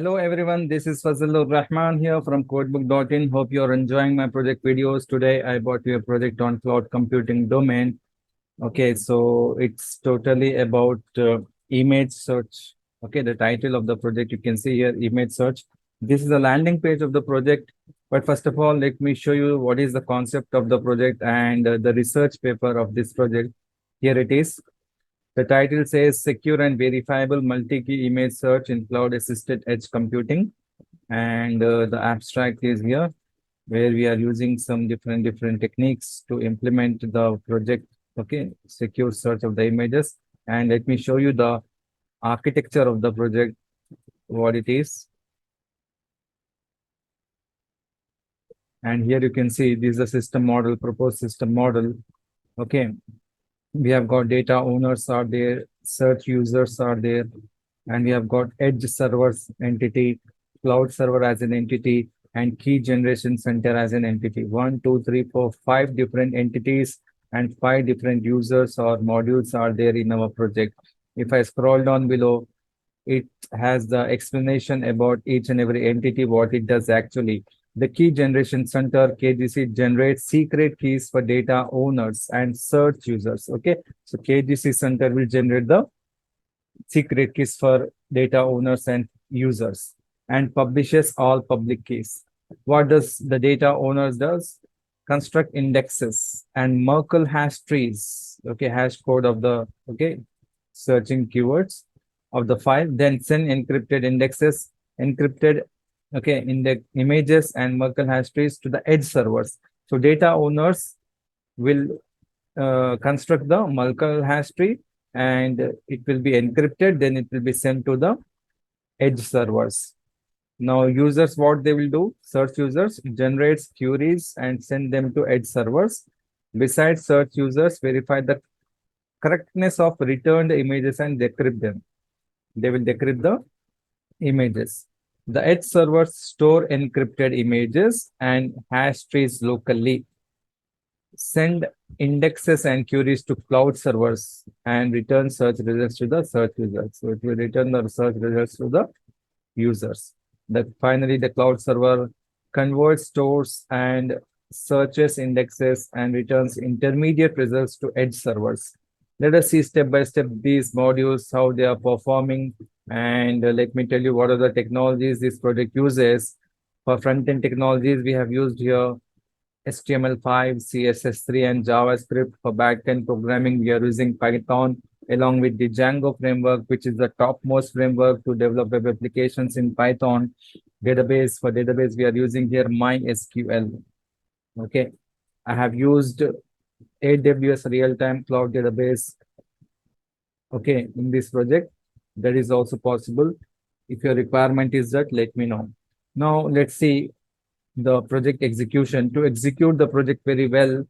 Hello everyone, this is Fazlur Rahman here from codebook.in. Hope you're enjoying my project videos. Today I brought you a project on cloud computing domain. Okay, so it's totally about image search. Okay, the title of the project you can see here, image search. This is the landing page of the project. But first of all, let me show you what is the concept of the project and the research paper of this project. Here it is. The title says Secure and Verifiable Multi-Key Image Search in Cloud-Assisted Edge Computing. And the abstract is here, where we are using some different techniques to implement the project, okay, secure search of the images. And let me show you the architecture of the project, what it is. And here you can see this is a system model, proposed system model. Okay, we have got data owners are there, search users are there, and we have got edge servers entity, cloud server as an entity, and key generation center as an entity. 1, 2, 3, 4, 5 different entities and 5 different users or modules are there in our project. If I scroll down below, it has the explanation about each and every entity, what it does actually. The key generation center, KGC, generates secret keys for data owners and search users. Okay, so KGC center will generate the secret keys for data owners and users and publishes all public keys. What does the data owners does? Construct indexes and Merkle hash trees. Okay, hash code of the searching keywords of the file. Then send encrypted indexes, encrypted index images and Merkle hash trees to the edge servers. So data owners will construct the Merkle hash tree and it will be encrypted. Then it will be sent to the edge servers. Now users, what they will do? Search users generates queries and send them to edge servers. Besides search users, verify the correctness of returned images and decrypt them. They will decrypt the images. The edge servers store encrypted images and hash trees locally. Send indexes and queries to cloud servers and return search results to the search users. So it will return the search results to the users. Finally, the cloud server converts, stores, and searches indexes and returns intermediate results to edge servers. Let us see step by step these modules, how they are performing. And let me tell you what are the technologies this project uses. For front-end technologies, we have used here HTML5, CSS3, and JavaScript. For back-end programming, we are using Python along with the Django framework, which is the topmost framework to develop web applications in Python. Database, for database, we are using here MySQL. Okay, I have used AWS real-time cloud database, okay, in this project. That is also possible. If your requirement is that, let me know. Now, let's see the project execution. To execute the project very well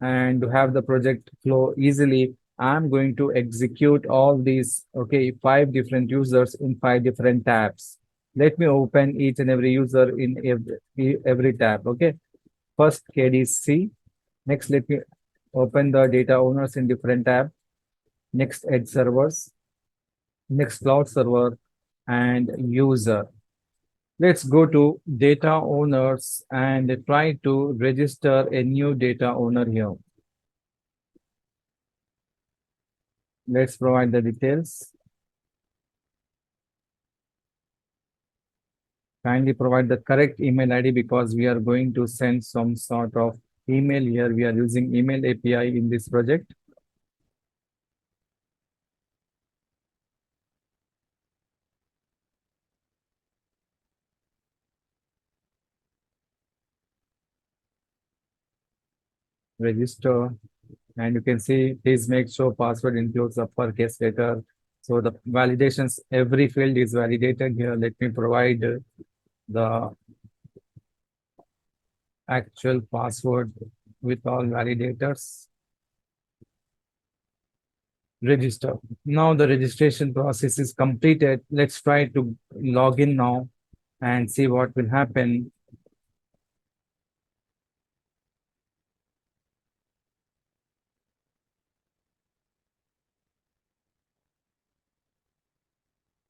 and to have the project flow easily, I'm going to execute all these, okay, 5 different users in 5 different tabs. Let me open each and every user in every tab, okay. First, KDC. Next, let me open the data owners in different tab. Next, edge servers. Next, cloud server and user. Let's go to data owners and try to register a new data owner here. Let's provide the details. Kindly provide the correct email ID because we are going to send some sort of email here. We are using email API in this project. Register, and you can see please make sure password includes uppercase letter. So the validations, every field is validated here. Let me provide the actual password with all validators. Register. Now the registration process is completed. Let's try to log in now and see what will happen.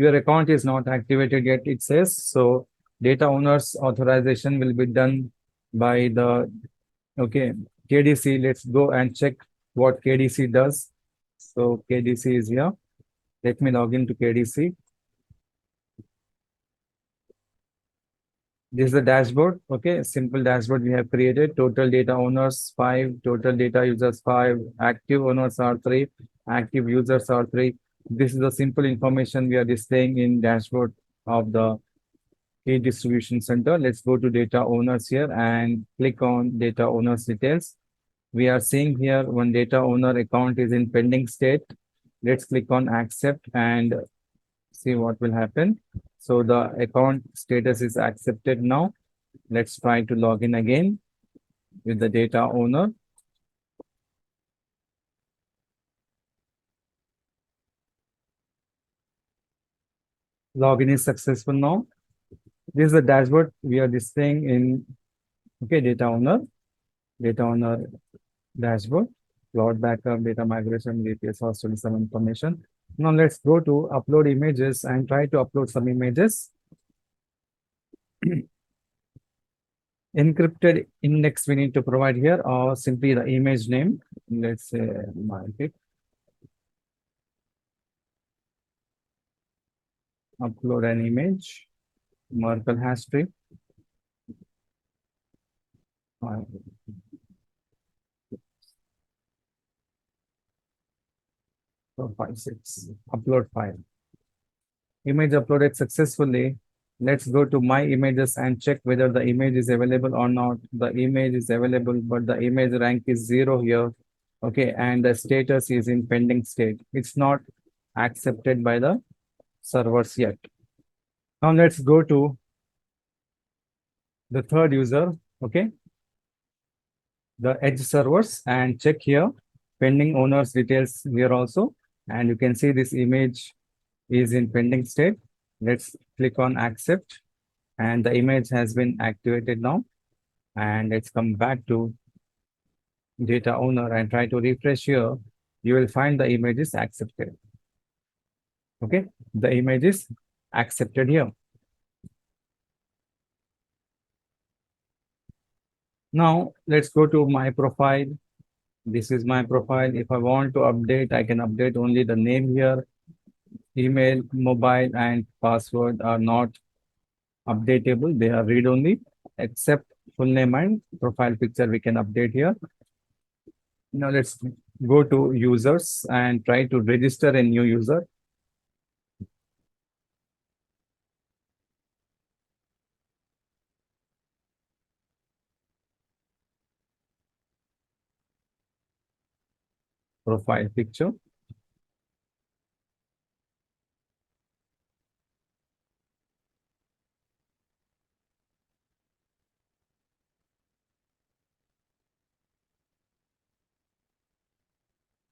your account is not activated yet, it says. So data owner's authorization will be done by the, okay, KDC. Let's go and check what KDC does. So KDC is here. Let me log into KDC. This is the dashboard. Okay, simple dashboard we have created. Total data owners 5, total data users 5, active owners are 3, active users are 3. This is the simple information we are displaying in dashboard of the key distribution center. Let's go to data owners here and click on data owners details. We are seeing here one data owner account is in pending state. Let's click on accept and see what will happen. So the account status is accepted now. Let's try to log in again with the data owner. Login is successful now. This is the dashboard we are displaying in, okay, data owner dashboard, cloud backup, data migration, VPS hosted some information. Now let's go to upload images and try to upload some images. Encrypted index we need to provide here, or simply the image name. Let's say market. Upload an image, Merkle hash tree. 456. Upload file. Image uploaded successfully. Let's go to my images and check whether the image is available or not. The image is available, but the image rank is 0 here. Okay, and the status is in pending state. It's not accepted by the servers yet. Now let's go to the third user, okay, the edge servers, and check here pending owners details here also. And you can see this image is in pending state. Let's click on accept, and the image has been activated now. And let's come back to data owner and try to refresh here. You will find the image is accepted. Okay, the image is accepted here. Now let's go to my profile. This is my profile. If I want to update, I can update only the name here. Email, mobile, and password are not updatable. They are read-only, except full name and profile picture we can update here. Now let's go to users and try to register a new user. Profile picture.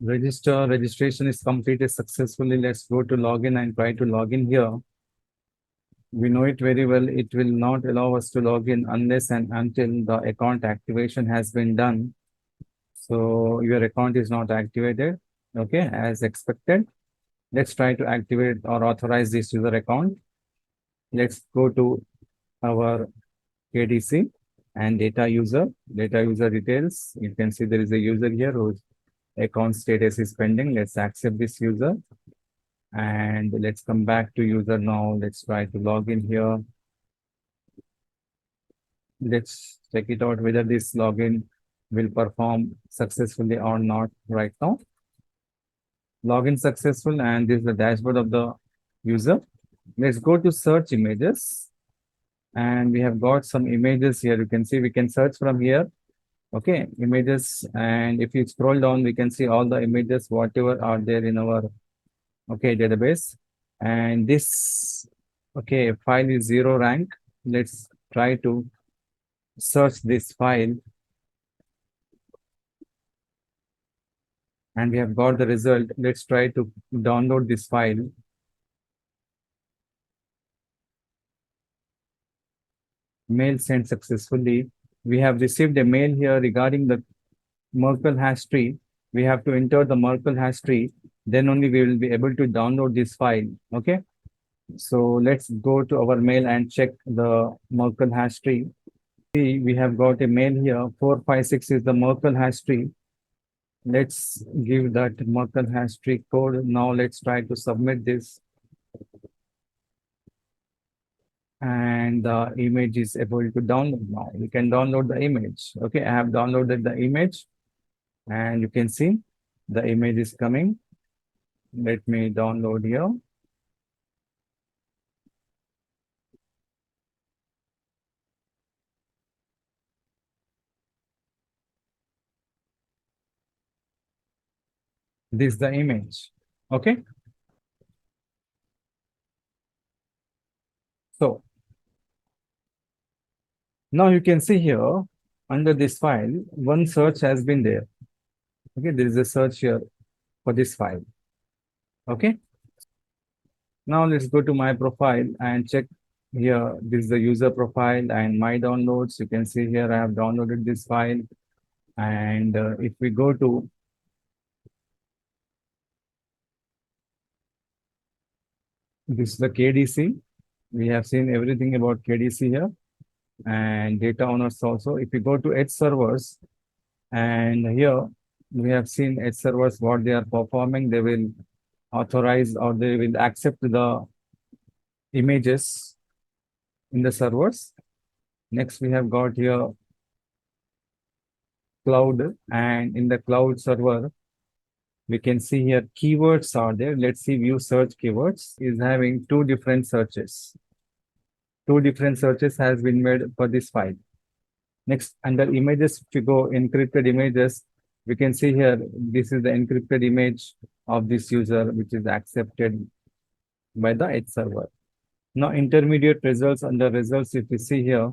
Registration is completed successfully. Let's go to login and try to log in here. We know it very well. It will not allow us to log in unless and until the account activation has been done. So your account is not activated, okay, as expected. Let's try to activate or authorize this user account. Let's go to our KDC and data user details. You can see there is a user here whose account status is pending. Let's accept this user. And let's come back to user now. Let's try to log in here. Let's check it out whether this login will perform successfully or not right now. Login successful, and this is the dashboard of the user. Let's go to search images. And we have got some images here. You can see we can search from here. Okay, images. And if you scroll down, we can see all the images, whatever are there in our, okay, database. And this, okay, file is 0 rank. Let's try to search this file. And we have got the result. Let's try to download this file. Mail sent successfully. We have received a mail here regarding the Merkle hash tree. We have to enter the Merkle hash tree. Then only we will be able to download this file. Okay. So let's go to our mail and check the Merkle hash tree. See, we have got a mail here. 456 is the Merkle hash tree. Let's give that Merkle hash tree code. Now let's try to submit this. And the image is able to download now. You can download the image. Okay, I have downloaded the image and you can see the image is coming. Let me download here. This is the image. Okay. So now you can see here under this file, one search has been there. Okay, there is a search here for this file. Okay. Now let's go to my profile and check here. This is the user profile and my downloads. You can see here I have downloaded this file. And if we go to this is the KDC. We have seen everything about KDC here and data owners also. If you go to edge servers, and here we have seen edge servers, what they are performing, they will authorize or they will accept the images in the servers. Next, we have got here cloud, and in the cloud server, we can see here keywords are there. Let's see view search keywords is having two different searches. Two different searches has been made for this file. Next, under images, if you go encrypted images, we can see here, this is the encrypted image of this user, which is accepted by the edge server. Now, intermediate results, under results, if you see here,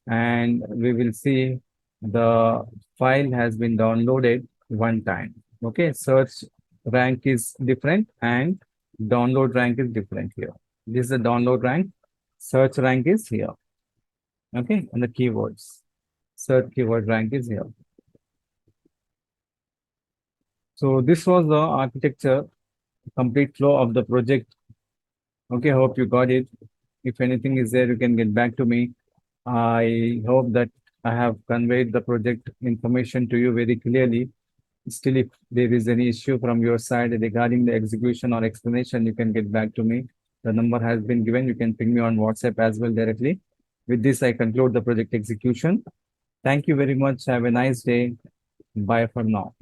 and we will see the file has been downloaded one time. Okay, search rank is different and download rank is different here. This is the download rank, search rank is here. Okay, and the keywords, search keyword rank is here. So this was the architecture, complete flow of the project. Okay, hope you got it. If anything is there, you can get back to me. I hope that I have conveyed the project information to you very clearly. Still, if there is any issue from your side regarding the execution or explanation, you can get back to me. The number has been given. You can ping me on WhatsApp as well directly. With this, I conclude the project execution. Thank you very much. Have a nice day. Bye for now.